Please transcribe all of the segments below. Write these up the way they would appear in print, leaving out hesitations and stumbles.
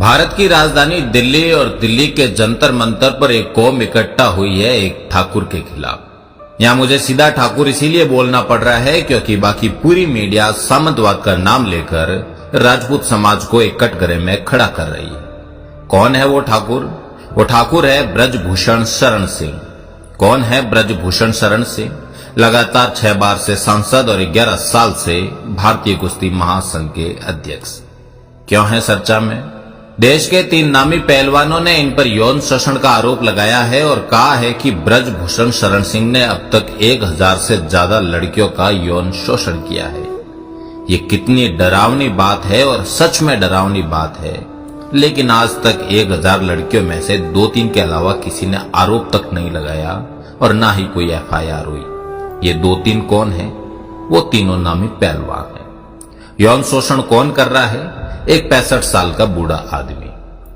भारत की राजधानी दिल्ली और दिल्ली के जंतर मंतर पर एक कौम इकट्ठा हुई है एक ठाकुर के खिलाफ। यहाँ मुझे सीधा ठाकुर इसीलिए बोलना पड़ रहा है क्योंकि बाकी पूरी मीडिया सामंतवाद का नाम लेकर राजपूत समाज को एक कटघरे में खड़ा कर रही है। कौन है वो ठाकुर? वो ठाकुर है ब्रजभूषण शरण सिंह। कौन है ब्रजभूषण शरण सिंह? लगातार 6 बार से सांसद और 11 साल से भारतीय कुश्ती महासंघ के अध्यक्ष। क्यों है चर्चा में? देश के 3 नामी पहलवानों ने इन पर यौन शोषण का आरोप लगाया है और कहा है कि ब्रजभूषण शरण सिंह ने अब तक 1000 से ज्यादा लड़कियों का यौन शोषण किया है। ये कितनी डरावनी बात है और सच में डरावनी बात है, लेकिन आज तक 1000 लड़कियों में से 2-3 के अलावा किसी ने आरोप तक नहीं लगाया और ना ही कोई FIR हुई। ये 2-3 कौन है? वो तीनों नामी पहलवान हैं। यौन शोषण कौन कर रहा है? एक 65 साल का बूढ़ा आदमी।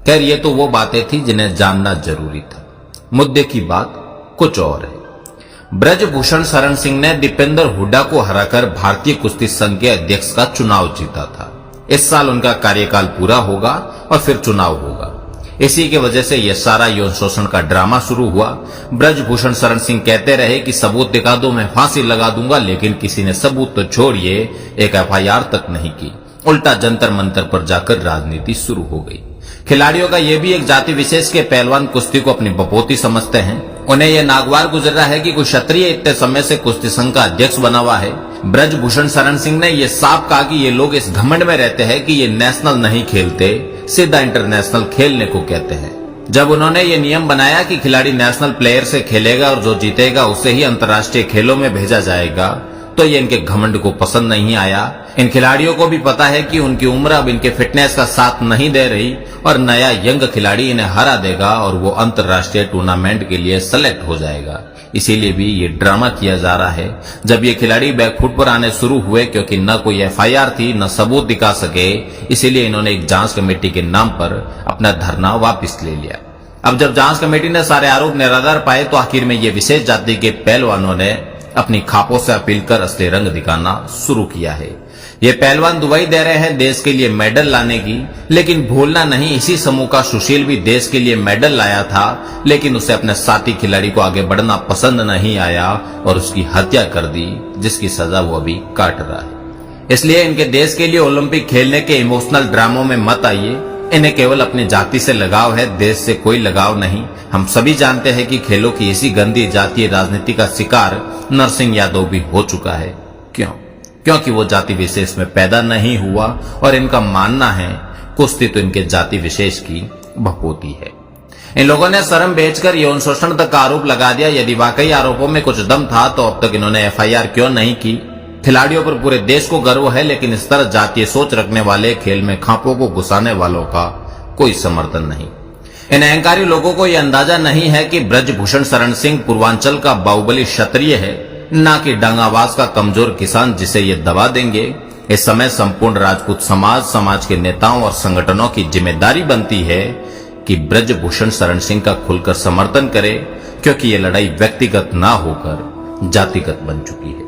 खैर ये तो वो बातें थी जिन्हें जानना जरूरी था। मुद्दे की बात कुछ और है। ब्रजभूषण शरण सिंह ने दीपेंद्र हुड्डा को हराकर भारतीय कुश्ती संघ के अध्यक्ष का चुनाव जीता था। इस साल उनका कार्यकाल पूरा होगा और फिर चुनाव होगा। इसी की वजह से यह सारा यौन शोषण का ड्रामा शुरू हुआ। ब्रजभूषण शरण सिंह कहते रहे कि सबूत दिखा दो, मैं फांसी लगा दूंगा, लेकिन किसी ने सबूत तो छोड़िए एक FIR तक नहीं की। उल्टा जंतर मंतर पर जाकर राजनीति शुरू हो गई। खिलाड़ियों का यह भी एक जाति विशेष के पहलवान कुश्ती को अपनी बपोती समझते हैं। उन्हें यह नागवार गुजर रहा है कि कोई क्षत्रिय इतने समय से कुश्ती संघ का अध्यक्ष बना हुआ है। ब्रजभूषण शरण सिंह ने यह साफ कहा कि ये लोग इस घमंड में रहते हैं कि ये नेशनल नहीं खेलते, सीधा इंटरनेशनल खेलने को कहते हैं। जब उन्होंने ये नियम बनाया कि खिलाड़ी नेशनल प्लेयर से खेलेगा और जो जीतेगा उसे ही अंतर्राष्ट्रीय खेलों में भेजा जाएगा, तो ये इनके घमंड को पसंद नहीं आया। इन खिलाड़ियों को भी पता है कि उनकी उम्र अब इनके फिटनेस का साथ नहीं दे रही और नया यंग खिलाड़ी इन्हें हरा देगा और वो अंतर्राष्ट्रीय टूर्नामेंट के लिए सेलेक्ट हो जाएगा। इसीलिए भी ये ड्रामा किया जा रहा है। जब ये खिलाड़ी बैकफुट पर आने शुरू हुए, क्योंकि न कोई FIR थी न सबूत दिखा सके, इसीलिए इन्होंने एक जांच कमेटी के नाम पर अपना धरना वापस ले लिया। अब जब जांच कमेटी ने सारे आरोप निराधार पाए तो आखिर में ये विशेष जाति के पहलवानों ने अपनी खापों से अपील कर असली रंग दिखाना शुरू किया है। ये पहलवान दुबई दे रहे हैं देश के लिए मेडल लाने की, लेकिन भूलना नहीं इसी समूह का सुशील भी देश के लिए मेडल लाया था, लेकिन उसे अपने साथी खिलाड़ी को आगे बढ़ना पसंद नहीं आया और उसकी हत्या कर दी, जिसकी सजा वो अभी काट रहा है। इसलिए इनके देश के लिए ओलंपिक खेलने के इमोशनल ड्रामों में मत आइए। इन्हें केवल अपनी जाति से लगाव है, देश से कोई लगाव नहीं। हम सभी जानते हैं कि खेलों की इसी गंदी जातीय राजनीति का शिकार नरसिंह यादव भी हो चुका है। क्यों? क्योंकि वो जाति विशेष में पैदा नहीं हुआ और इनका मानना है कुश्ती तो इनके जाति विशेष की बपोती है। इन लोगों ने शर्म बेचकर यौन शोषण तक का आरोप लगा दिया। यदि वाकई आरोपों में कुछ दम था तो अब तक इन्होंने FIR क्यों नहीं की? खिलाड़ियों पर पूरे देश को गर्व है, लेकिन इस तरह जातीय सोच रखने वाले, खेल में खांपों को घुसाने वालों का कोई समर्थन नहीं। इन अहंकारी लोगों को यह अंदाजा नहीं है कि ब्रजभूषण शरण सिंह पूर्वांचल का बाहुबली क्षत्रिय है, ना कि डांगावास का कमजोर किसान जिसे ये दबा देंगे। इस समय संपूर्ण राजपूत समाज के नेताओं और संगठनों की जिम्मेदारी बनती है कि ब्रजभूषण शरण सिंह का खुलकर समर्थन करे, क्योंकि ये लड़ाई व्यक्तिगत ना होकर जातिगत बन चुकी है।